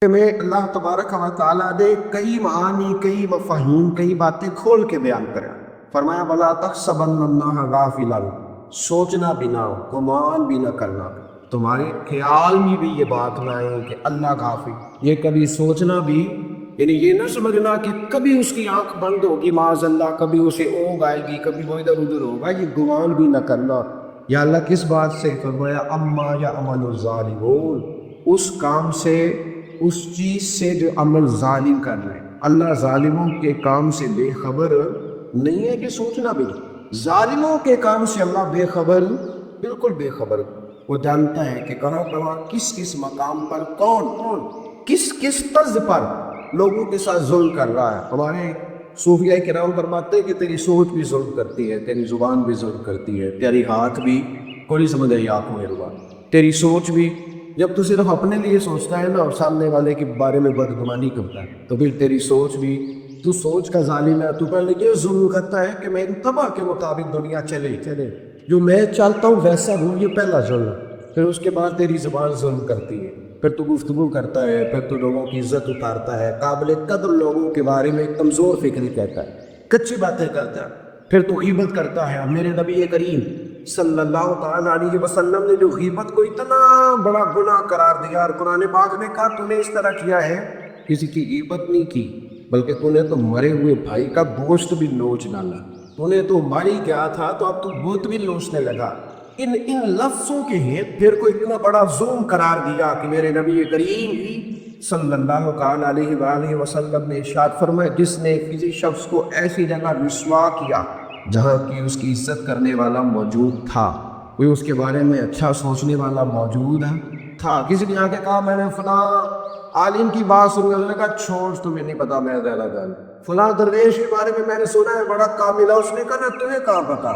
میں اللہ تبارک و تعالیٰ نے کئی معانی، کئی مفاہیم، کئی باتیں کھول کے بیان کریں۔ فرمایا وَلَا تَحْسَبَنَّ اللَّهَ غَافِلًا، سوچنا بھی نہ، گمان بھی نہ کرنا، تمہارے خیال میں بھی یہ بات نہ آئے کہ اللہ غافل۔ یہ کبھی سوچنا بھی، یعنی یہ نہ سمجھنا کہ کبھی اس کی آنکھ بند ہوگی معاذ اللہ، کبھی اسے اونگ آئے گی، کبھی وہ ادھر ادھر ہوگا، یہ گمان بھی نہ کرنا۔ یا اللہ کس بات سے؟ فرمایا اما یعمل الظالمون، اس کام سے، اس چیز سے جو عمل ظالم کر رہے ہیں۔ اللہ ظالموں کے کام سے بے خبر نہیں ہے کہ سوچنا بھی نہیں۔ ظالموں کے کام سے اللہ بے خبر، بالکل بے خبر۔ وہ جانتا ہے کہ کہاں کہاں، کس کس مقام پر، کون کس کس طرز پر لوگوں کے ساتھ ظلم کر رہا ہے۔ ہمارے صوفیہ کرام فرماتے ہیں کہ تیری سوچ بھی ظلم کرتی ہے، تیری زبان بھی ظلم کرتی ہے، تیری ہاتھ بھی، کوئی سمجھ آئی آنکھوں میں ربا، تیری سوچ بھی، جب تو صرف اپنے لیے سوچتا ہے نا اور سامنے والے کے بارے میں بدگمانی کرتا ہے، تو پھر تیری سوچ بھی، تو سوچ کا ظالم ہے۔ تو پہلے یہ ظلم کرتا ہے کہ میں طبع کے مطابق دنیا چلے جو میں چاہتا ہوں ویسا ہوں، یہ پہلا ظلم۔ پھر اس کے بعد تیری زبان ظلم کرتی ہے، پھر تو گفتگو کرتا ہے، پھر تو لوگوں کی عزت اتارتا ہے، قابل قدر لوگوں کے بارے میں کمزور فکری کہتا ہے، کچی باتیں کرتا ہے، پھر تو غیبت کرتا ہے۔ میرے نبی کریم صلی اللہ تعالیٰ علیہ وسلم نے جو غیبت کو اتنا بڑا گناہ قرار دیا، اور قرآن پاک نے کہا تو نے اس طرح کیا ہے، کسی کی غیبت نہیں کی، بلکہ تو نے تو مرے ہوئے بھائی کا گوشت بھی نوچ ڈالا، تو نے تو مر ہی گیا تھا تو اب تو گوشت بھی نوچنے لگا۔ ان لفظوں کے ہیں پھر کو اتنا بڑا ظلم قرار دیا کہ میرے نبی کریم صلی اللہ تعالیٰ علیہ وآلہ وسلم نے ارشاد فرمایا، جس نے کسی شخص کو ایسی جگہ رسوا کیا جہاں کی اس کی عزت کرنے والا موجود تھا، کوئی اس کے بارے میں اچھا سوچنے والا موجود تھا، کسی نے آ کے کہا میں نے فلاں عالم کی بات سنی، اس نے کہا چھوڑ، تمہیں نہیں پتا میں زیادہ جان، فلاں درویش کے بارے میں نے سنا ہے بڑا کامل ہے، اس نے کہا نا تمہیں کہاں پتا،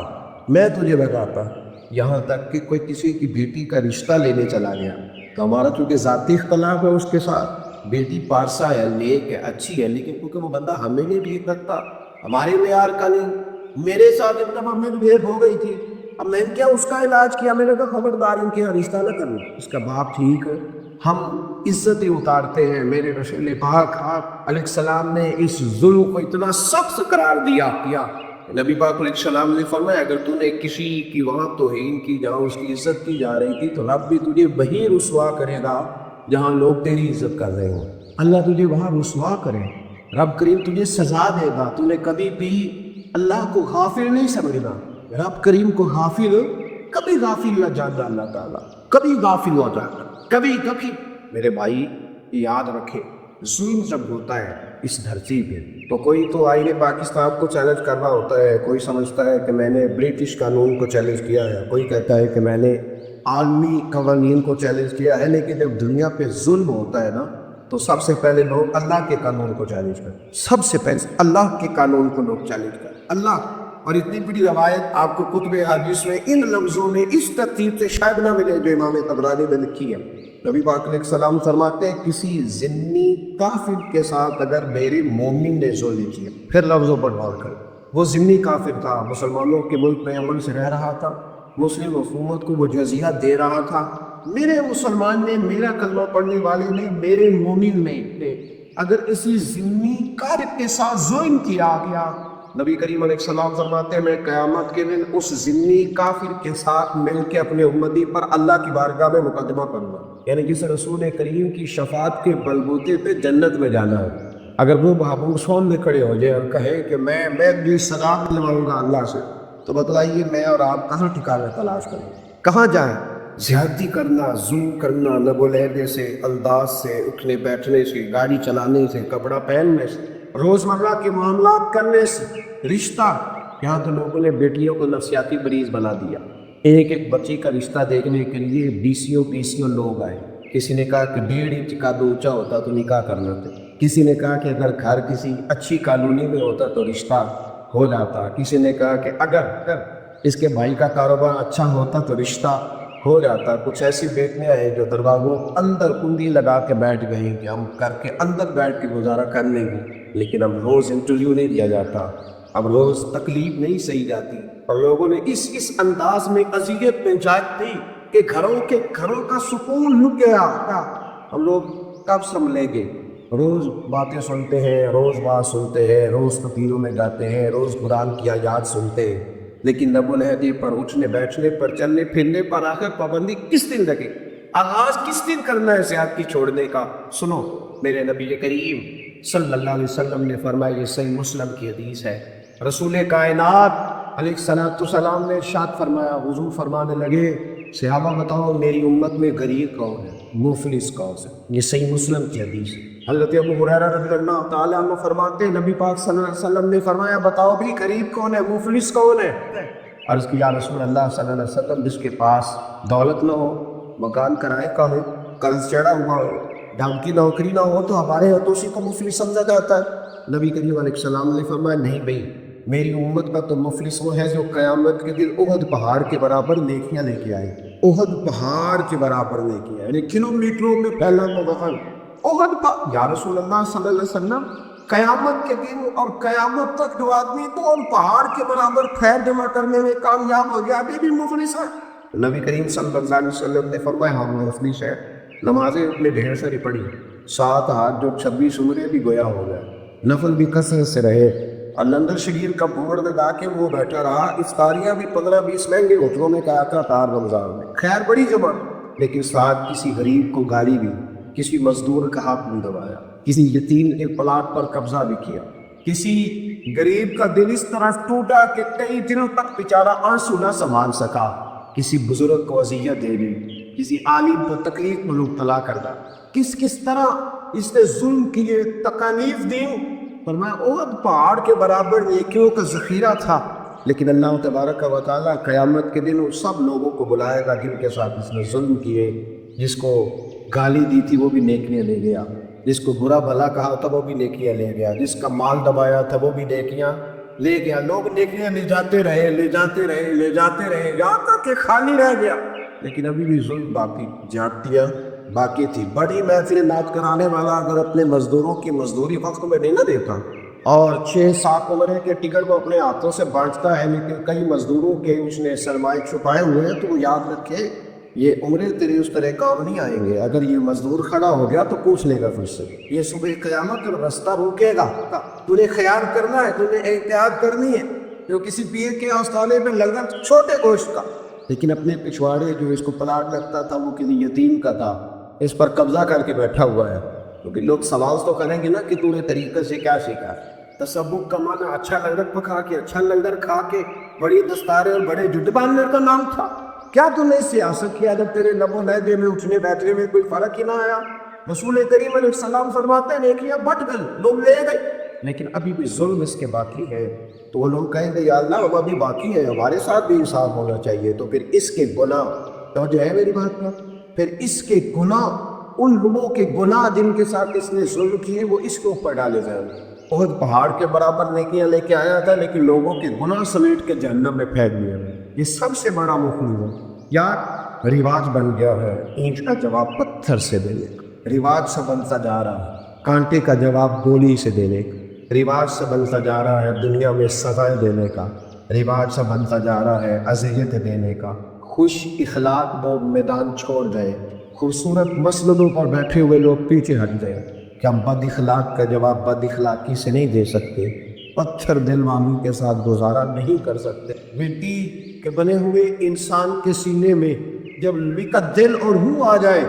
میں تجھے بتاتا۔ یہاں تک کہ کوئی کسی کی بیٹی کا رشتہ لینے چلا گیا تو ہمارا چونکہ ذاتی اختلاف ہے اس کے ساتھ، بیٹی پارسا ہے، نیک ہے، اچھی ہے، لیکن کیونکہ وہ بندہ ہمیں نہیں ٹھیک رکھتا، ہمارے معیار کا نہیں، میرے ساتھ ایک دفعہ میں بھید ہو گئی تھی، اب میں نے کیا اس کا علاج کیا، میں نے کہا خبردار ان کے یہاں رشتہ نہ کرنا، اس کا باپ ٹھیک ہے، ہم عزتیں اتارتے ہیں۔ میرے رسول پاک علیہ السلام نے اس ظلم کو اتنا سخت قرار دیا کیا، نبی پاک علیہ السلام نے فرمایا اگر تو نے کسی کی وہاں توہین کی جہاں اس کی عزت کی جا رہی تھی تو رب بھی تجھے وہی رسوا کرے گا جہاں لوگ تیری عزت کر رہے ہوں، اللہ تجھے وہاں رسوا کرے، رب کریم تجھے سزا دے گا۔ تو نے کبھی بھی اللہ کو غافل نہیں سمجھنا، رب کریم کو غافل، کبھی غافل نہ جاننا اللہ تعالیٰ، کبھی غافل نہ جاننا، کبھی میرے بھائی یاد رکھے، ظلم جب ہوتا ہے اس دھرتی پہ تو کوئی تو آئین پاکستان کو چیلنج کر رہا ہوتا ہے، کوئی سمجھتا ہے کہ میں نے برٹش قانون کو چیلنج کیا ہے، کوئی کہتا ہے کہ میں نے عالمی قوانین کو چیلنج کیا ہے، لیکن جب دنیا پہ ظلم ہوتا ہے نا تو سب سے پہلے لوگ اللہ کے قانون کو چیلنج کریں، سب سے پہلے اللہ کے قانون کو لوگ چیلنج کریں، اللہ۔ اور اتنی بڑی روایت آپ کو کتب حدیث میں ان لفظوں میں اس ترتیب سے شاید نہ ملے جو امام طبرانی نے لکھی ہے۔ نبی پاک علیہ السلام فرماتے ہیں کسی ضمنی کافر کے ساتھ اگر میرے مومن نے ظلم کیا، پھر لفظوں پر غور کریں، وہ ضمنی کافر تھا، مسلمانوں کے ملک میں امن سے رہ رہا تھا، مسلم حکومت کو وہ جزیہ دے رہا تھا، میرے مسلمان نے، میرا کلمہ پڑھنے والے نے، میرے مومن نے اگر کسی ضمنی کافر کے ساتھ ظلم کیا گیا، نبی کریم علیہ السلام فرماتے ہیں میں قیامت کے دن اس ضمنی کافر کے ساتھ مل کے اپنے امتی پر اللہ کی بارگاہ میں مقدمہ کروں گا، یعنی جس رسول کریم کی شفاعت کے بلبوتے پہ جنت میں جانا ہے، اگر وہ محبوب سامنے کھڑے ہو جائے اور کہے کہ میں بھی سزا دلواؤں گا اللہ سے، تو بتلائیے میں اور آپ کہاں ٹھکانا تلاش کریں، کہاں جائیں؟ زیادتی کرنا، ظلم کرنا، لب و لہجے سے، انداز سے، اٹھنے بیٹھنے سے، گاڑی چلانے سے، کپڑا پہننے سے، روزمرہ کے معاملات کرنے سے، رشتہ، یہاں تو لوگوں نے بیٹیوں کو نفسیاتی مریض بنا دیا، ایک ایک بچی کا رشتہ دیکھنے کے لیے بیسیوں لوگ آئے، کسی نے کہا کہ 1.5 انچ کا اونچا ہوتا تو نکاح کرنا تھا، کسی نے کہا کہ اگر گھر کسی اچھی کالونی میں ہوتا تو رشتہ ہو جاتا، کسی نے کہا کہ اگر اس کے بھائی کا کاروبار اچھا ہوتا تو رشتہ ہو جاتا۔ کچھ ایسی بیٹیاں ہیں جو دروازوں اندر کنڈی لگا کے بیٹھ گئی کہ ہم کر کے اندر بیٹھ کے گزارا کر لیں گے، لیکن اب روز انٹرویو نہیں دیا جاتا، اب روز تکلیف نہیں سہی جاتی، اور لوگوں نے اس انداز میں اذیت پہنچائی تھی کہ گھروں کا سکون لٹ گیا۔ ہم لوگ کب سنبھلیں گے؟ روز باتیں سنتے ہیں، روز بات سنتے ہیں، روز تقریروں میں جاتے ہیں، روز قرآن کی آیات سنتے ہیں، لیکن لب و لہجے پر، اٹھنے بیٹھنے پر، چلنے پھرنے پر آخر پابندی کس دن لگے؟ آغاز کس دن کرنا ہے زیادتی چھوڑنے کا؟ سنو، میرے نبی کریم صلی اللہ علیہ وسلم نے فرمایا، یہ صحیح مسلم کی حدیث ہے، رسول کائنات علیہ السلام نے ارشاد فرمایا، حضور فرمانے لگے، صحابہ بتاؤ میری امت میں غریب کون ہے، مفلس کون ہے؟ یہ صحیح مسلم کی حدیث ہے۔ حضرت ابو ہریرہ رضی اللہ تعالیٰ عنہ فرماتے ہیں، نبی پاک صلی اللہ علیہ وسلم نے فرمایا، بتاؤ بھی غریب کون ہے، مفلس کون ہے؟ عرض کیا، رسول اللہ صلی اللہ علیہ وسلم، جس کے پاس دولت نہ ہو، مکان کرائے کا ہو، قرض چڑھا ہوا ہو، ڈھنگ کی نوکری نہ ہو، تو ہمارے ہاتھوں سے کو مفلس سمجھا جاتا ہے؟ نبی کریم علیہ السلام نے فرمایا، نہیں بھائی، میری امت کا تو مفلس وہ ہے جو قیامت کے دن احد پہاڑ کے برابر نیکیاں لے کے آئے، احد پہاڑ کے برابر نیکیاں، یعنی کلومیٹروں میں پھیلا ہوا احد پہاڑ۔ یا رسول اللہ صلی اللہ علیہ وسلم، قیامت کے دن اور قیامت تک جو آدمی تو ان پہاڑ کے برابر خیر جمع کرنے میں کامیاب ہو گیا، ابھی بھی مفلس ہے؟ نبی کریم صلی اللہ علیہ وسلم نے فرمایا، ہاں مفلس ہے، نمازیں اپنے ڈھیر ساری پڑھی، 7 حج جو 26 عمرے بھی گویا ہو گئے، نفل بھی کثرت سے رہے، اور لندر شریر کا بورڈ لگا کے وہ بیٹھا رہا، افطاریاں بھی 15-20 مہنگے ہوٹلوں میں کہا تھا رمضان میں، خیر بڑی جمع، لیکن ساتھ کسی غریب کو گالی بھی، کسی مزدور کا ہاتھ نہیں دبایا، کسی یتیم کے پلاٹ پر قبضہ بھی کیا، کسی غریب کا دل اس طرح ٹوٹا کہ کئی دنوں تک بیچارہ آنسو نہ سنبھال سکا، کسی بزرگ کو اذیت دے دی، کسی عالم کو تکلیف میں مبتلا کردہ، کس طرح اس نے ظلم کیے، تکالیف دی۔ فرمایا احد پہاڑ کے برابر نیکیوں کا ذخیرہ تھا، لیکن اللہ تبارک و تعالیٰ قیامت کے دن اس سب لوگوں کو بلائے گا جن کے ساتھ اس نے ظلم کیے، جس کو گالی دی تھی وہ بھی نیکیاں لے گیا، جس کو برا بھلا کہا تھا وہ بھی نیکیاں لے گیا، جس کا مال دبایا تھا وہ بھی نیکیاں لے گیا۔ لوگ نیکیاں لے جاتے رہے، لے جاتے رہے، لے جاتے رہے، یہاں تک کہ خالی رہ گیا، لیکن ابھی بھی ظلم باقی، جاتیاں باقی تھی۔ بڑی محفل نعت کرانے والا اگر اپنے مزدوروں کی مزدوری وقت میں نہیں نہ دیتا اور 6-7 عمرے کے ٹکٹ کو اپنے ہاتھوں سے بانٹتا ہے، لیکن کئی مزدوروں کے اس نے سرمائے چھپائے ہوئے ہیں، تو وہ یاد رکھے یہ عمرے تیرے اس طرح کام نہیں آئیں گے۔ اگر یہ مزدور کھڑا ہو گیا تو پوچھ لے گا پھر سے، یہ صبح قیامت اور رستہ روکے گا، تو نے خیال کرنا ہے، تو نے احتیاط کرنی ہے۔ جو کسی پیر کے آستانے پہ لگا چھوٹے گوشت کا، لیکن اپنے پچھواڑے جو اس کو پلاٹ لگتا تھا وہ کسی یتیم کا تھا، اس پر قبضہ کر کے بیٹھا ہوا ہے، کیونکہ لوگ سوال تو کریں گے نا کہ تو نے طریقے سے کیا سیکھا۔ تصوف کا معنی اچھا لنگر پکا کے، اچھا لنگر کھا کے، بڑی دستاریں اور بڑے جٹ باندھنے کا نام تھا؟ کیا تو نے سیاست کیا جب تیرے لب و لہجے میں، اٹھنے بیٹھنے میں کوئی فرق ہی نہ آیا؟ رسول کریم علیہ السلام فرماتے ہیں نیکیاں بٹ گئی، لوگ لے گئے، لیکن ابھی بھی ظلم اس کے باقی ہے، تو وہ لوگ کہیں گے یا اللہ ہم ابھی باقی ہے، ہمارے ساتھ بھی انصاف ہونا چاہیے، تو پھر اس کے گناہ، توجہ ہے میری بات کا، پھر اس کے گناہ، ان لوگوں کے گناہ جن کے ساتھ اس نے ظلم کیے وہ اس کے اوپر ڈالے جائیں گے۔ احد پہاڑ کے برابر نیکیاں لے کے آیا تھا، لیکن لوگوں کے گناہ سمیٹ کے جہنم میں پھینک دیا۔ یہ سب سے بڑا مخلوق ہے یار، رواج بن گیا ہے اینٹ کا جواب پتھر سے دینے کا، رواج سے بنتا جا رہا ہے کانٹے کا جواب گولی سے دینے کا، رواج سے بنتا جا رہا ہے دنیا میں سزائیں دینے کا، رواج سے بنتا جا رہا ہے اذیت دینے کا۔ خوش اخلاق لوگ میدان چھوڑ گئے، خوبصورت مسندوں پر بیٹھے ہوئے لوگ پیچھے ہٹ گئے کہ ہم بد اخلاق کا جواب بد اخلاقی سے نہیں دے سکتے، پتھر دل والوں کے ساتھ گزارا نہیں کر سکتے۔ مٹی کے بنے ہوئے انسان کے سینے میں جب لکا دل اور روح آ جائے،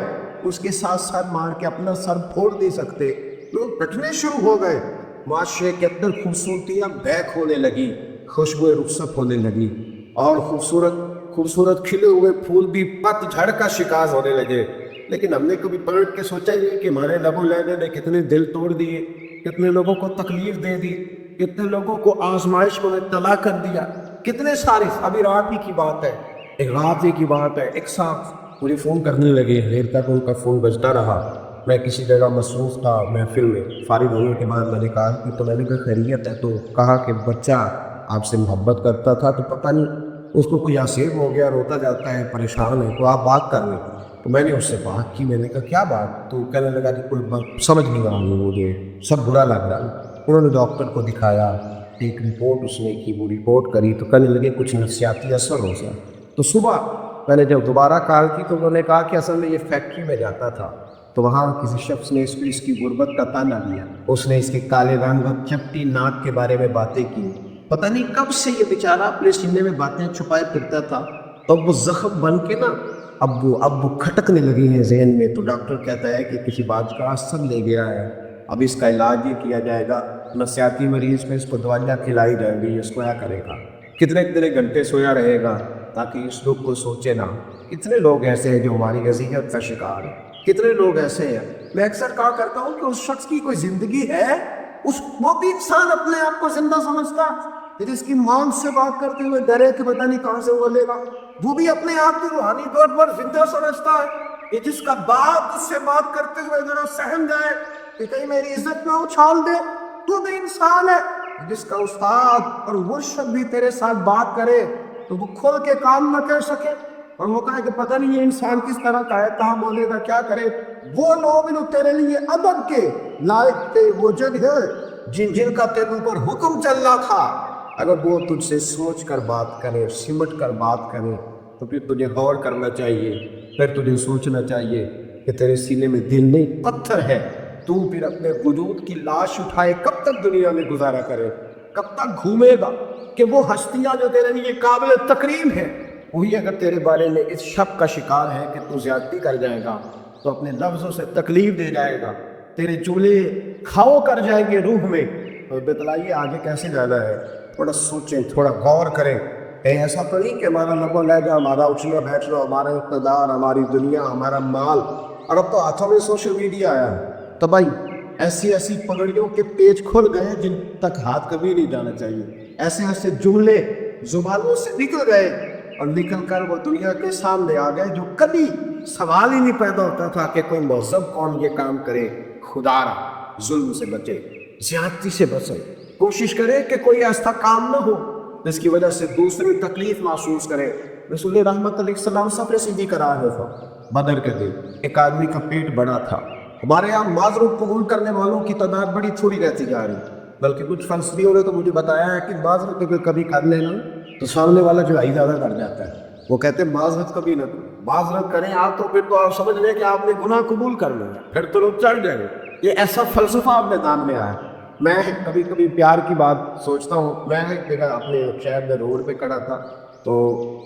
اس کے ساتھ ساتھ مار کے اپنا سر پھوڑ دے سکتے۔ لوگ پٹنے شروع ہو گئے، معاشرے کے اندر خوبصورتیاں بیک ہونے لگی، خوشبوئیں رخصت ہونے لگی، اور خوبصورت کھلے ہوئے پھول بھی پت جھڑ کا شکار ہونے لگے۔ لیکن ہم نے کبھی پلٹ کے سوچا یہ کہ ہمارے لب و لہجے نے کتنے دل توڑ دیے، کتنے لوگوں کو تکلیف دے دی، کتنے لوگوں کو آزمائش میں مبتلا کر دیا، کتنے سارے۔ ابھی رات ہی کی بات ہے، ایک صاحب مجھے فون کرنے لگے، دیر تک ان کا فون بجتا رہا، میں کسی جگہ مصروف تھا محفل میں، فارغ ہونے کے بعد میں نے کہا کہ تو میں نے کہا خیریت ہے؟ تو کہا کہ بچہ آپ سے محبت کرتا تھا، تو پتہ نہیں اس کو کوئی عصیر ہو گیا، روتا جاتا ہے، پریشان ہے، تو آپ بات کر لیں۔ تو میں نے اس سے بات کی، میں نے کہا کیا بات؟ تو کہنے لگا کہ کوئی بات سمجھ نہیں آ رہی، مجھے سب برا لگ رہا۔ انہوں نے ڈاکٹر کو دکھایا، ایک رپورٹ اس نے کی، وہ رپورٹ کری تو کہنے لگے کچھ نفسیاتی اثر ہو گیا۔ تو صبح میں نے جب دوبارہ کال کی تو انہوں نے کہا کہ اصل میں یہ فیکٹری میں جاتا تھا، تو وہاں کسی شخص نے اس کو اس کی غربت کا تانا دیا، اس نے اس کے کالے رنگ اور چپٹی ناک کے بارے میں باتیں کی۔ پتہ نہیں کب سے یہ بیچارہ اپنے سینے میں باتیں چھپائے پھرتا تھا، اب وہ زخم بن کے نا اب وہ کھٹکنے لگی ہیں ذہن میں۔ تو ڈاکٹر کہتا ہے کہ کسی بات کا اثر لے گیا ہے، اب اس کا علاج یہ کیا جائے گا، نفسیاتی مریض میں اس کو دوائیاں کھلائی جائے گی، اس کو کیا کرے گا، کتنے گھنٹے سویا رہے گا تاکہ اس لوگ کو سوچے نہ۔ کتنے لوگ ایسے ہیں جو ہماری اذیت کا شکار ہیں، کتنے لوگ ایسے ہیں۔ میں اکثر کہا کرتا ہوں کہ اس شخص کی کوئی زندگی ہے، وہ بھی انسان اپنے آپ کو زندہ سمجھتا، پھر اس کی مانگ سے بات کرتے ہوئے ڈرے کہ پتہ نہیں کہاں سے بولے گا، وہ بھی اپنے آپ کو روحانی طور پر زندہ سمجھتا ہے کہ جس کا باپ اس سے بات کرتے ہوئے ذرا سہم جائے کہ کہیں میری عزت نہ اچھال دے، تو بھی انسان ہے۔ جس کا استاد اور مرشد بھی تیرے ساتھ بات کرے تو وہ کھل کے کام نہ کر سکے، اور وہ کہا کہ پتہ نہیں یہ انسان کس طرح کا ہے، کہاں بولے گا، کیا کرے۔ وہ لوگ جو تیرے لیے ادب کے لائق تھے، وہ جگہ جن کا تیرے اوپر حکم چل رہا تھا، اگر وہ تجھ سے سوچ کر بات کرے، سمٹ کر بات کرے، تو پھر تجھے غور کرنا چاہیے، پھر تجھے سوچنا چاہیے کہ تیرے سینے میں دل نہیں پتھر ہے۔ تو پھر اپنے وجود کی لاش اٹھائے کب تک دنیا میں گزارا کرے، کب تک گھومے گا کہ وہ ہستیاں جو تیرے لیے قابل تکریم ہیں، وہی اگر تیرے بارے میں اس شک کا شکار ہے کہ تو زیادتی کر جائے گا، تو اپنے لفظوں سے تکلیف دے جائے گا، تیرے چولہے کھاؤ کر جائیں گے روح میں، اور بتلائیے آگے کیسے جانا ہے۔ تھوڑا سوچیں، تھوڑا غور کریں، کہیں ایسا تو نہیں کہ ہمارا لبو لہجہ، ہمارا اچھنا بیٹھنا، ہمارا اقتدار، ہماری دنیا، ہمارا مال، اور اب تو ہاتھوں میں سوشل میڈیا آیا ہے، تو بھائی ایسی پگڑیوں کے پیچ کھل گئے جن تک ہاتھ کبھی نہیں جانا چاہیے، ایسے جملے زبانوں سے نکل گئے اور نکل کر وہ دنیا کے سامنے آ گئے جو کبھی سوال ہی نہیں پیدا ہوتا تھا کہ کوئی مہذب قوم یہ کام کرے۔ خدا را ظلم سے بچے، زیادتی سے بچے، کوشش کرے کہ کوئی ایسا کام نہ ہو جس کی وجہ سے دوسری تکلیف محسوس کرے۔ رسول رحمت علیہ السلام صفحہ سیدھی کرا رہے تھا۔ بدر کے دن ایک آدمی کا پیٹ بڑا تھا۔ ہمارے یہاں معذرت قبول کرنے والوں کی تعداد بڑی تھوڑی رہتی جا رہی، بلکہ کچھ فلسفیوں نے تو مجھے بتایا ہے کہ معذرت اگر کبھی کر لینا تو سامنے والا چڑھائی زیادہ کر جاتا ہے۔ وہ کہتے ہیں معذرت کبھی نہ کرو، معذرت کریں آپ تو پھر تو آپ سمجھ لیں کہ آپ نے گناہ قبول کر لیا، پھر تو لوگ چڑھ جائیں گے۔ یہ ایسا فلسفہ اپنے دان میں آیا۔ میں کبھی پیار کی بات سوچتا ہوں۔ میں ایک جگہ اپنے شہر میں روڈ پہ کھڑا تھا، تو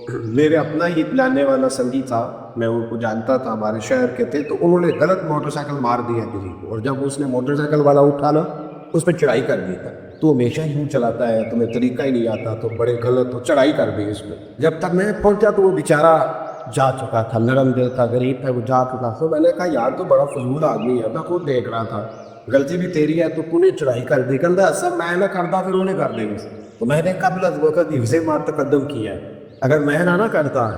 میرے اپنا ہی پلانے والا سنگی تھا، میں ان کو جانتا تھا، ہمارے شہر کے تھے، تو انہوں نے غلط موٹر سائیکل مار دیا کسی کو، اور جب اس نے موٹر سائیکل والا اٹھا نا اس پہ چڑھائی کر دی تھا۔ تو ہمیشہ یوں چلاتا ہے، تمہیں طریقہ ہی نہیں آتا، تو بڑے غلط، تو چڑھائی کر دی اس پہ۔ جب تک میں پہنچا تو وہ بیچارہ جا چکا تھا، نرم دل تھا، غریب تھا، وہ جا چکا تھا۔ میں نے کہا یار تو بڑا فضول آدمی ہے، میں خود دیکھ رہا تھا، غلطی بھی تیری ہے، تو نے چڑھائی کر دی۔ کہتا سر میں نہ کرتا پھر انہیں کر دیں گے۔ تو میں نے قبل از وقت حفظ ما تقدم کیا ہے، اگر میں نہ کرتا،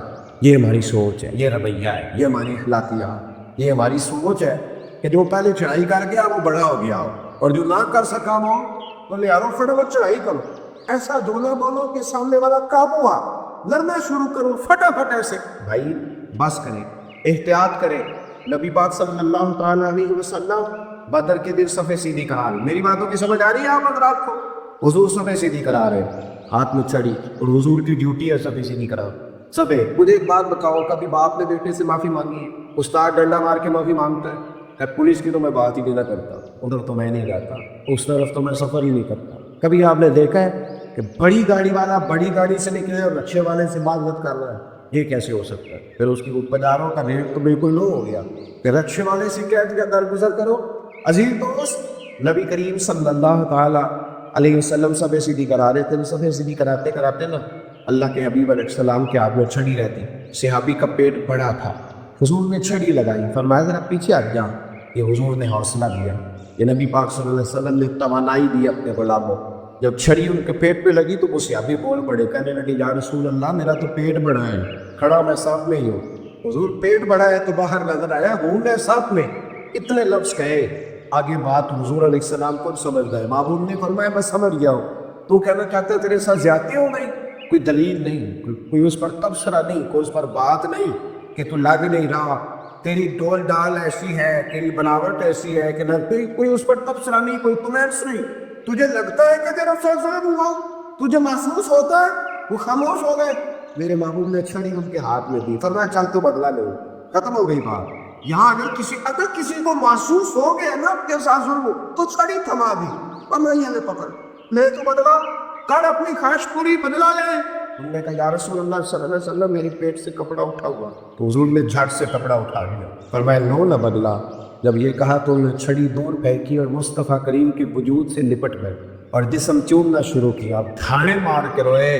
یہ ہماری سوچ ہے، یہ رویہ ہے، یہ ہماری اخلاقیات، یہ ہماری سوچ ہے کہ جو پہلے چڑھائی کر گیا وہ بڑا ہو گیا ہو، اور جو نہ کر سکا وہ تو لے آرو فٹافٹ چڑھائی کرو، ایسا جملہ بولو کہ سامنے والا قابو آ، لڑنا شروع کرو فٹافٹ ایسے۔ بھائی بس کریں، احتیاط کریں۔ نبی پاک صلی اللہ تعالیٰ علیہ وسلم بدر کے دن صفحہ سیدھی کرا رہے۔ میری باتوں کی سمجھ آ رہی ہے آپ حضرات کو؟ حضور صفحہ سیدھی کرا رہے، ہاتھ میں چھڑی، اور حضور کی ڈیوٹی ہے صفحہ سیدھی کرا۔ صفحہ مجھے ایک بات بتاؤ، کبھی باپ نے بیٹے سے معافی مانگی ہے؟ استاد ڈنڈا مار کے معافی مانگتا ہے؟ پولیس کی تو میں بات ہی نہیں نہ کرتا، ادھر تو میں نہیں جاتا، اس طرف تو میں سفر ہی نہیں کرتا۔ کبھی آپ نے دیکھا ہے کہ بڑی گاڑی والا بڑی گاڑی سے نکلے اور رکشے والے سے معذرت کر رہا ہے؟ یہ کیسے ہو سکتا ہے؟ پھر اس کی بازاروں کا ریٹ تو بالکل لو ہو گیا کہ رکشے والے سے کہہ دیا درگزر کرو۔ عزیز دوست، نبی کریم صلی اللہ تعالیٰ علیہ وسلم صفحہ سیدھی کرا رہے تھے، صفحہ سیدھی کراتے کراتے نا اللہ کے حبیب علیہ السلام کے ہاتھ میں چھڑی رہتی۔ صحابی کا پیٹ بڑا تھا، حضور نے چھڑی لگائی، فرمایا ذرا پیچھے ہٹ جا۔ یہ حضور نے حوصلہ دیا، یہ نبی پاک صلی اللہ علیہ وسلم نے توانائی دی اپنے غلاموں۔ جب چھڑی ان کے پیٹ پہ لگی تو وہ صحابی بول پڑے، کہنے لگے یا رسول اللہ میرا تو پیٹ بڑا ہے، کھڑا میں ساتھ میں ہی ہوں۔ حضور پیٹ بڑا ہے تو باہر نظر آیا، ہوں میں ساتھ میں، اتنے لفظ کہے، آگے بات حضور علیہ السلام کو سمجھ گئے۔ معبود نے فرمایا میں سمجھ گیا ہوں، تو کہنا چاہتا ہے تیرے ساتھ زیادتی ہو گئی؟ کوئی دلیل نہیں، کوئی اس پر تبصرہ نہیں، کوئی اس پر بات نہیں کہ تو لگ نہیں رہا، تیری ڈول ڈال ایسی ہے، تیری بناوٹ ایسی ہے کہ نہ کوئی اس پر تبصرہ نہیں، کوئی کمنٹس نہیں۔ تجھے لگتا ہے کہ تیرا سر ظلم ہوا، تجھے محسوس ہوتا ہے؟ وہ خاموش ہو گئے۔ میرے محبوب نے چھڑی ان کے ہاتھ میں دی، فرمایا چل تو بدلا لے، ختم ہو گئی بات۔ یہاں اگر کسی کو محسوس ہو گیا نا کہ ساتھ ظلم تو چھڑی تھما دی اور میں یہ پکڑ لے تو بدلا کر اپنی خواہش پوری بدلا لے. انہوں نے کہا یا رسول اللہ صلی اللہ علیہ وسلم میری پیٹ سے کپڑا اٹھا ہوا. تو حضور نے جھٹ سے کپڑا اٹھا لیا. فرمایا لو نہ بدلا. جب یہ کہا تو انہوں نے چھڑی دور پھینکی اور مصطفیٰ کریم کے وجود سے لپٹ گئے اور جسم چومنا شروع کیا. اب دھاڑے مار کے روئے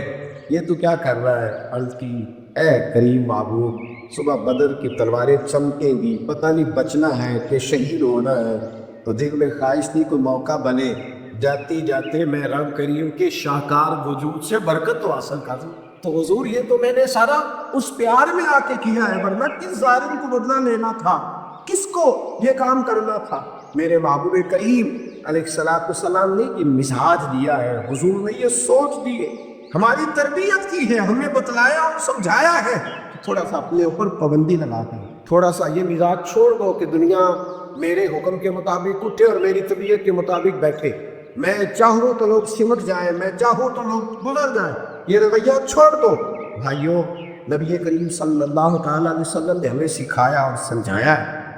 یہ تو کیا کر رہا ہے. عرض کی اے کریم معبود صبح بدر کی تلواریں چمکیں گی پتہ نہیں بچنا ہے کہ شہید ہونا ہے تو دل میں خواہش تھی کوئی موقع بنے جاتی جاتے میں رب کریم کے شاہکار وجود سے برکت تو حاصل کر دوں. تو حضور یہ تو میں نے سارا اس پیار میں آ کے کیا ہے ورنہ کس ظالم کو بدلہ لینا تھا کس کو یہ کام کرنا تھا. میرے محبوب کریم علیہ السلام نے یہ مزاج دیا ہے. حضور نے یہ سوچ دی ہے ہماری تربیت کی ہے ہمیں بتلایا اور سمجھایا ہے تھوڑا سا اپنے اوپر پابندی لگا کر تھوڑا سا یہ مزاج چھوڑ دو کہ دنیا میرے حکم کے مطابق اٹھے اور میری طبیعت کے مطابق بیٹھے. میں چاہوں تو لوگ سمٹ جائیں میں چاہوں تو لوگ گزر جائیں. یہ رویہ چھوڑ دو. بھائیوں نبی کریم صلی اللہ تعالیٰ علیہ وسلم نے ہمیں سکھایا اور سمجھایا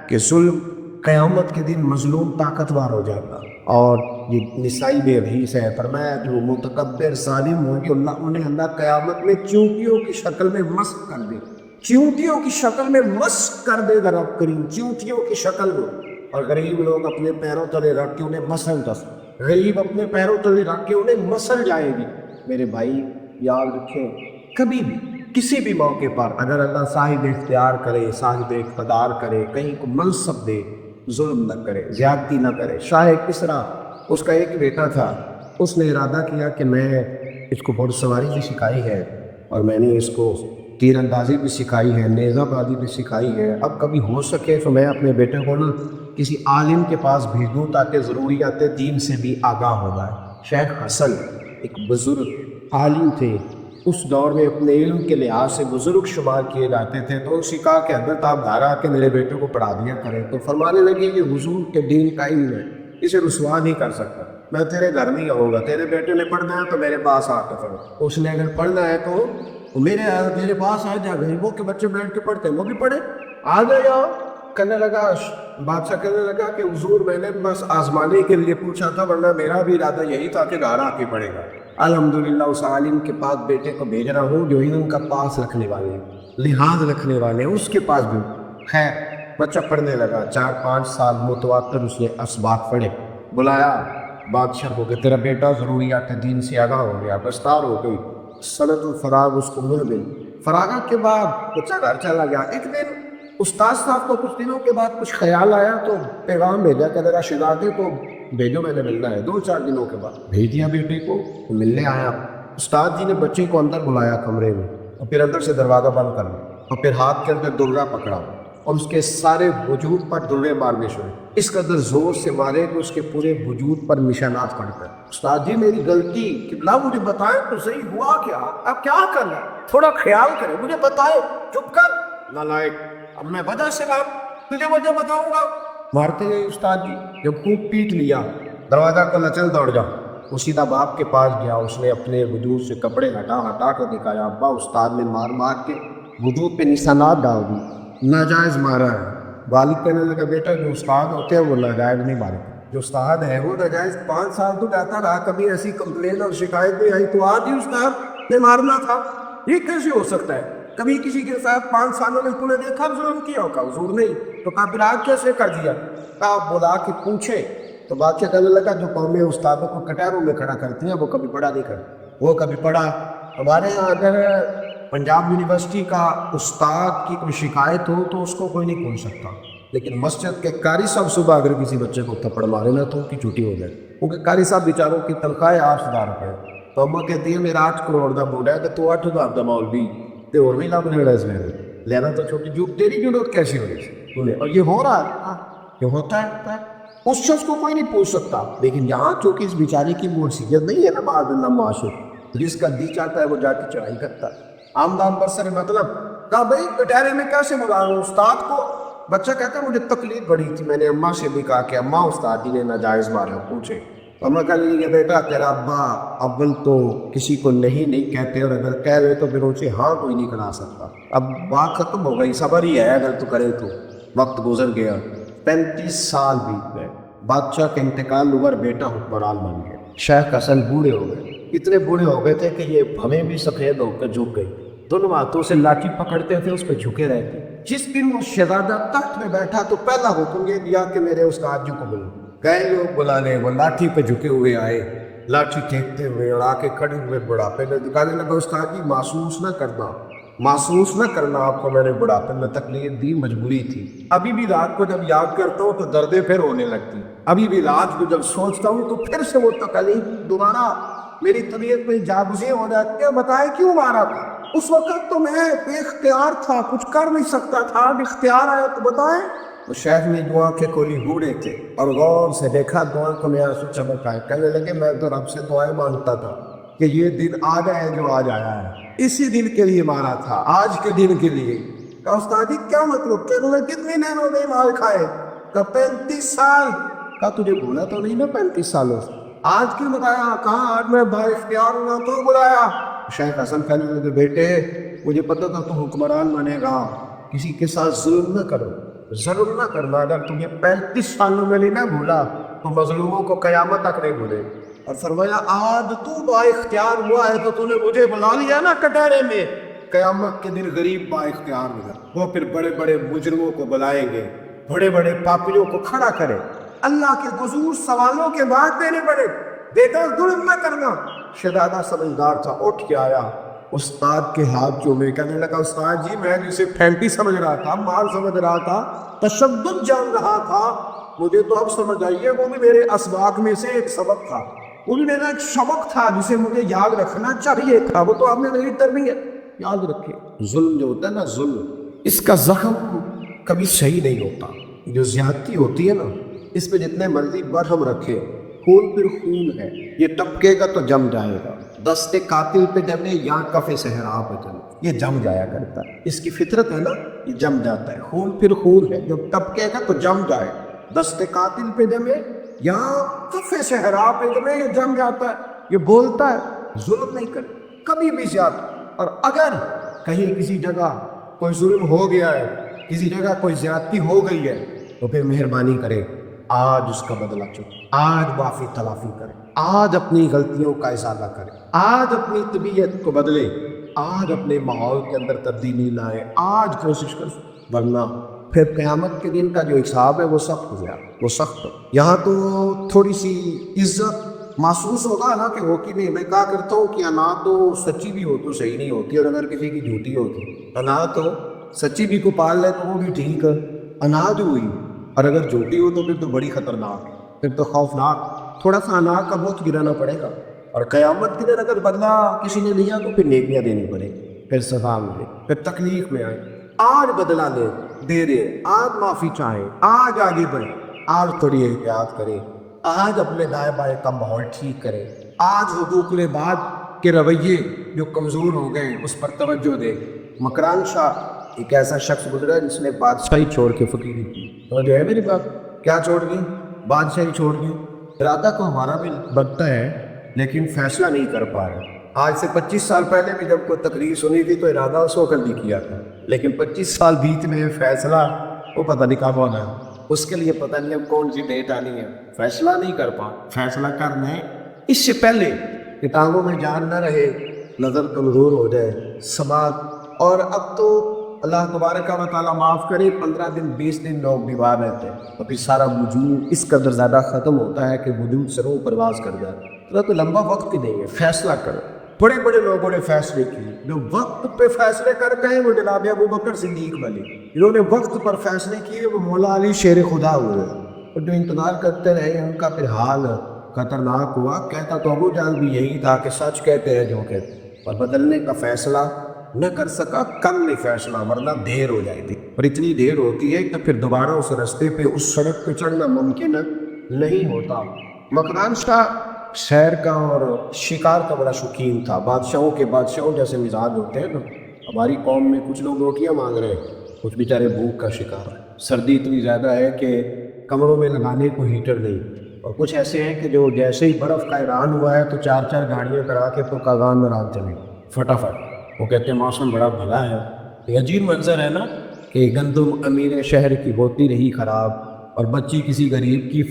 کہ ظلم قیامت کے دن مظلوم طاقتور ہو جائے گا. اور یہ نسائی میں حدیث ہے فرمایا جو متکبر ظالم ہوں گے انہیں اللہ قیامت میں چونٹیوں کی شکل میں مسخ کر دے. چونٹیوں کی شکل میں مسخ کر دے گا رب کریم چونٹیوں کی شکل میں. اور غریب لوگ اپنے پیروں تلے رکھ کے انہیں مسل غریب اپنے پیروں تلے رکھ کے انہیں مسل جائے گی. میرے بھائی یاد رکھیں کبھی بھی کسی بھی موقع پر اگر اللہ صاحب اختیار کرے صاحب اقتدار کرے کہیں کو منصب دے ظلم نہ کرے زیادتی نہ کرے. شاہ کسریٰ اس کا ایک بیٹا تھا اس نے ارادہ کیا کہ میں اس کو گھوڑ سواری بھی سکھائی ہے اور میں نے اس کو تیر اندازی بھی سکھائی ہے نیزہ بازی بھی سکھائی ہے. اب کبھی ہو سکے تو میں اپنے بیٹے کو نا کسی عالم کے پاس بھیج دوں تاکہ ضروریات دین سے بھی آگاہ ہو جائے. شیخ حسن ایک بزرگ عالم تھے اس دور میں اپنے علم کے لحاظ سے بزرگ شمار کیے جاتے تھے. تو اسی کہا کہ حضرت آپ گھر آ کے میرے بیٹے کو پڑھا دیا کریں. تو فرمانے لگے کہ حضور کے دین کا علم ہے اسے رسوا نہیں کر سکتا میں تیرے گھر نہیں آؤں گا تیرے بیٹے نے پڑھنا ہے تو میرے پاس آ کے پڑھو. اس نے اگر پڑھنا ہے تو میرے پاس آ جا غریبوں کے بچے بیٹھ کے پڑھتے ہیں وہ بھی پڑھے آ گیا. کہنے لگا بادشاہ کہنے لگا کہ حضور میں نے بس آزمانے کے لیے پوچھا تھا ورنہ میرا بھی ارادہ یہی تھا کہ گھر آ کے پڑھے گا. الحمدللہ اس عالم کے پاس بیٹے کو بھیج رہا ہوں جو ان کا پاس رکھنے والے ہیں لحاظ رکھنے والے ہیں اس کے پاس بھی. خیر بچہ پڑھنے لگا 4-5 سال متواتر اس نے اسباق پڑھے. بلایا بادشاہ کو کہ تیرا بیٹا ضروریات دین سے آگاہ ہو گیا دستار ہو گئی. سند الفراغ اس کو مل گئی. فراغت کے بعد بچہ گھر چلا گیا. ایک دن استاد صاحب کو کچھ دنوں کے بعد کچھ خیال آیا تو پیغام بھیجا کہ ذرا شہزادے کو بھیجو میں نے ملنا ہے. 2-4 دنوں کے بعد بھیج دیا بیٹے کو ملنے آیا. استاد جی نے بچے کو اندر بلایا کمرے میں اور پھر اندر سے دروازہ بند کر دیا اور پھر ہاتھ کے اندر درہ پکڑا اور اس کے سارے وجود پر درے مارنے شروع. اس قدر زور سے مارے کہ اس کے پورے وجود پر نشانات پڑ گئے. استاد جی میری غلطی کتنا مجھے بتائیں تو صحیح ہوا کیا اب کیا کرنا تھوڑا خیال کریں مجھے بتائیں. چپ کر نالائق اب میں وجہ سے تجھے وجہ بتاؤں گا. مارتے گئے استاد جی جب خوب پیٹ لیا دروازہ کو چل دوڑ جا. وہ سیدھا باپ کے پاس گیا اس نے اپنے وجود سے کپڑے ہٹا کر دکھایا. ابا استاد نے مار کے وجود پہ نشانات ڈال دی ناجائز مارا ہے. والد کہنے لگا بیٹا جو استاد ہوتے ہیں وہ ناجائز نہیں مارے جو استاد ہے وہ ناجائز. 5 سال تو جاتا رہا کبھی ایسی کمپلین اور شکایت نہیں آئی تو آج ہی استاد نے مارنا تھا. یہ کیسے ہو سکتا ہے کبھی کسی کے ساتھ 5 سالوں میں تو نے دیکھا ظلم کیا ہوگا حضور نہیں تو کہا پھر آج کیسے کر دیا. کہا بلا کے پوچھے تو بادشاہ کہنے لگا جو قومیں استادوں کو کٹاروں میں کھڑا کرتی ہیں وہ کبھی پڑھا نہیں کرتی وہ کبھی پڑھا. ہمارے یہاں اگر پنجاب یونیورسٹی کا استاد کی کوئی شکایت ہو تو اس کو کوئی نہیں کھول سکتا لیکن مسجد کے قاری صاحب صبح اگر کسی بچے کو تھپڑ مارے نا تو ان کی چھٹی ہو جائے کیونکہ قاری صاحب بیچاروں کی تنخواہ 8,000 روپے. تو اما کہتی ہے میرا 8 کروڑ کا بوڑھا ہے کہ تو 8,000 کا مولوی تے اور بھی لب لینا اس میں لینا تو چھوٹی جو تیری ضرورت کیسی ہو رہی اور یہ ہو رہا ہے یہ ہوتا ہے اس شخص کو کوئی نہیں پوچھ سکتا. لیکن یہاں چونکہ اس بیچارے کی مرثیت نہیں ہے نا معاذ اللہ معاشر جس کا جی چاہتا ہے وہ جا کے چڑھائی کرتا ہے. آمدان برسر مطلب کہا بھائی کٹہرے میں کیسے بلاؤں استاد کو. بچہ کہتا ہے مجھے تکلیف بڑی تھی میں نے اماں سے بھی کہا کہ اماں استاد جی نے ناجائز مارا پوچھے. اماں کہہ لیجیے بیٹا تیرا ابا اول تو کسی کو نہیں کہتے اور اگر کہہ رہے تو پھر اسے ہاں کوئی نہیں کرا سکتا. اب بات ختم ہو گئی صبر ہی ہے اگر تو کرے تو وقت گزر گیا، 35 سال بیت گئے، بادشاہ کا انتقال ہوا اور بیٹا حکمران بن گیا۔ شیخ حسن بوڑھے ہو گئے، اتنے بوڑھے ہو گئے تھے کہ یہ ہمیں بھی سفید ہو کر جھک گئی، دونوں ہاتھوں سے لاٹھی پکڑتے تھے، اس پہ جھکے رہتے۔ جس دن وہ شہزادہ تخت میں بیٹھا تو پہلا حکم یہ دیا کہ میرے استاد جی کو بلو۔ گئے لوگ بلانے، وہ لاٹھی پہ جھکے ہوئے آئے، لاٹھی ٹھیکتے ہوئے، اور آ کے کھڑے ہوئے بڑھاپے میں دکھانے لگا، استاد جی محسوس نہ کرنا، محسوس نہ کرنا، آپ کو میں نے بڑھاپے میں تکلیف دی، مجبوری تھی۔ ابھی بھی رات کو جب یاد کرتا ہوں تو دردیں پھر ہونے لگتی، ابھی بھی رات کو جب سوچتا ہوں تو پھر سے وہ تکلیف دوبارہ میری طبیعت میں جاگزیں ہو جاتی ہے۔ بتائیں کیوں مارا تھا؟ اس وقت تو میں بے اختیار تھا، کچھ کر نہیں سکتا تھا، اب اختیار آیا تو بتائیں۔ تو شیخ نے دعا کے کھولی، بوڑھے تھے، اور غور سے دیکھا، دعا کو میں آنسو چمک آئے، کہنے لگے میں تو رب سے دعائیں مانگتا تھا کہ یہ دن آ جائے جو آج آیا ہے، اسی دن کے لیے مارا تھا، آج کے دن کے لیے۔ کہا استاد جی کیا مطلب؟ کہ انہوں نے کتنی دنوں میں مار کھائے؟ کہا 35 سال۔ کہا تجھے بھولا تو نہیں نا 35 سالوں سے؟ آج کیوں بتایا؟ کہا آج میں با اختیار ہوں، تو بلایا۔ شیخ حسن کہنے لگے بیٹے مجھے پتا تھا تو حکمران بنے گا، کسی کے ساتھ ظلم نہ کرو، ظلم نہ کرنا، اگر تمہیں 35 سالوں میں نہیں نہ بھولا تو مظلوموں کو قیامت تک نہیں بھولے۔ اور فرمایا آج تو با اختیار ہوا ہے تو تو نے مجھے بلا لیا نا کٹہرے میں، قیامت کے دن غریب با اختیار ہوگا، وہ پھر بڑے بڑے مجرموں کو بلائیں گے، بڑے بڑے پاپیوں کو کھڑا کرے، اللہ کے حضور سوالوں کے بعد دینے پڑے، بیٹا ظلم نہ کرنا۔ شہزادہ سمجھدار تھا، اٹھ کے آیا، استاد کے ہاتھ چومے، کہنے لگا استاد جی میں جسے پھینٹی سمجھ رہا تھا، مال سمجھ رہا تھا، تشدد جان رہا تھا، مجھے تو اب سمجھ آئیے وہ بھی میرے اسباق میں سے ایک سبق تھا، وہ بھی میرا ایک سبق تھا جسے مجھے یاد رکھنا چاہیے تھا، وہ تو آپ نے میری تربیت یاد رکھے۔ ظلم جو ہوتا ہے نا، ظلم اس کا زخم کبھی صحیح نہیں ہوتا، جو زیادتی ہوتی ہے نا اس پہ جتنے مرضی برہم رکھے، خون پھر خون ہے، یہ ٹپکے گا تو جم جائے گا، دست قاتل پہ جمے یا کف صحرا پہ جمے، یہ جم جایا کرتا ہے، اس کی فطرت ہے نا، یہ جم جاتا ہے، خون پھر خون ہے، جب ٹپکے گا تو جم جائے، دست قاتل پہ جمے یا کف صحرا پہ جمے، یہ جم جاتا ہے، یہ بولتا ہے ظلم نہیں کر کبھی بھی زیادہ۔ اور اگر کہیں کسی جگہ کوئی ظلم ہو گیا ہے، کسی جگہ کوئی زیادتی ہو گئی ہے تو پھر مہربانی کرے آج اس کا بدلہ چکے، آج معافی تلافی کرے، آج اپنی غلطیوں کا ازالہ کرے، آج اپنی طبیعت کو بدلے، آج اپنے ماحول کے اندر تبدیلی لائے، آج کوشش کر، ورنہ پھر قیامت کے دن کا جو حساب ہے وہ سخت ہو گیا، وہ سخت ہو۔ یہاں تو تھوڑی سی عزت محسوس ہوگا نا کہ ہو کہ نہیں، میں کہا کرتا ہوں کہ انا تو سچی بھی ہو تو صحیح نہیں ہوتی، اور اگر کسی کی جھوٹی ہوتی، انا تو سچی بھی کو پال لے تو وہ بھی ٹھیک ہے، انا جو ہوئی، اور اگر جھوٹی ہو تو پھر تو بڑی خطرناک ہے، پھر تو خوفناک، تھوڑا سا انا کا بہت گرانا پڑے گا، اور قیامت کے دن اگر بدلہ کسی نے لیا تو پھر نیکیاں دینی پڑے، پھر سزا ملے، پھر تکلیف میں آئے، آج بدلہ لے دے دے، آج معافی چاہے، آج آگے بڑھے، آج تھوڑی احتیاط کرے، آج اپنے دائیں بائیں کا ماحول ٹھیک کرے، آج حقوق العباد کے رویے جو کمزور ہو گئے اس پر توجہ دے۔ مکران شاہ ایک ایسا شخص گزرا جس نے بادشاہی چھوڑ کے فقیری کی، تو جو ہے میری بات کیا چھوڑ گئی؟ بادشاہی چھوڑ گئی۔ ارادہ کو ہمارا بھی بنتا ہے لیکن فیصلہ نہیں کر پا رہے۔ آج سے 25 سال پہلے بھی جب کوئی تقریر سنی تھی تو ارادہ اس وقت بھی کیا تھا، لیکن 25 سال بیت میں فیصلہ وہ پتہ نہیں کب ہونا ہے، اس کے لیے پتہ نہیں اب کون سی ڈیٹ آنی ہے، فیصلہ نہیں کر پا، فیصلہ کرنا ہے اس سے پہلے کہ ٹانگوں میں جان نہ رہے، نظر کمزور ہو جائے، سماعت۔ اور اب تو اللہ تبارک و تعالیٰ معاف کرے، 15 دن 20 دن لوگ بیمار رہتے ہیں، تو پھر سارا وجود اس قدر زیادہ ختم ہوتا ہے کہ وجود سے روح پرواز کر جائے، تو لمبا وقت ہی نہیں ہے، فیصلہ کرو۔ بڑے بڑے لوگوں نے فیصلے کیے، جو وقت پہ فیصلے کر گئے وہ جناب ابو بکر صدیق بنے، جنہوں نے وقت پر فیصلے کیے وہ مولا علی شیر خدا ہوئے، اور جو انتظار کرتے رہے ان کا پھر حال خطرناک ہوا۔ کہتا تو ابو جہل بھی یہی تھا کہ سچ کہتے ہیں جو کہتے، اور بدلنے کا فیصلہ نہ کر سکا، کم نہیں فیصلہ، ورنہ دیر ہو جائے تھی، اور اتنی دیر ہوتی ہے کہ پھر دوبارہ اس رستے پہ اس سڑک پہ چڑھنا ممکن نہیں ہوتا۔ مکران شاہ شہر کا اور شکار کا بڑا شوقین تھا، بادشاہوں جیسے مزاج ہوتے ہیں نا۔ ہماری قوم میں کچھ لوگ روٹیاں مانگ رہے ہیں، کچھ بیچارے بھوک کا شکار ہیں، سردی اتنی زیادہ ہے کہ کمروں میں لگانے کو ہیٹر نہیں، اور کچھ ایسے ہیں کہ جو جیسے ہی برف کا اعلان ہوا ہے تو 4 گاڑیاں کرا کے تو کاغان میں رات چلے فٹافٹ، وہ کہتے ہیں موسم بڑا بھلا ہے۔ یہ عجیب منظر ہے نا کہ گندم امیر شہر کی ہوتی رہی خراب اور بچی کسی غریب کی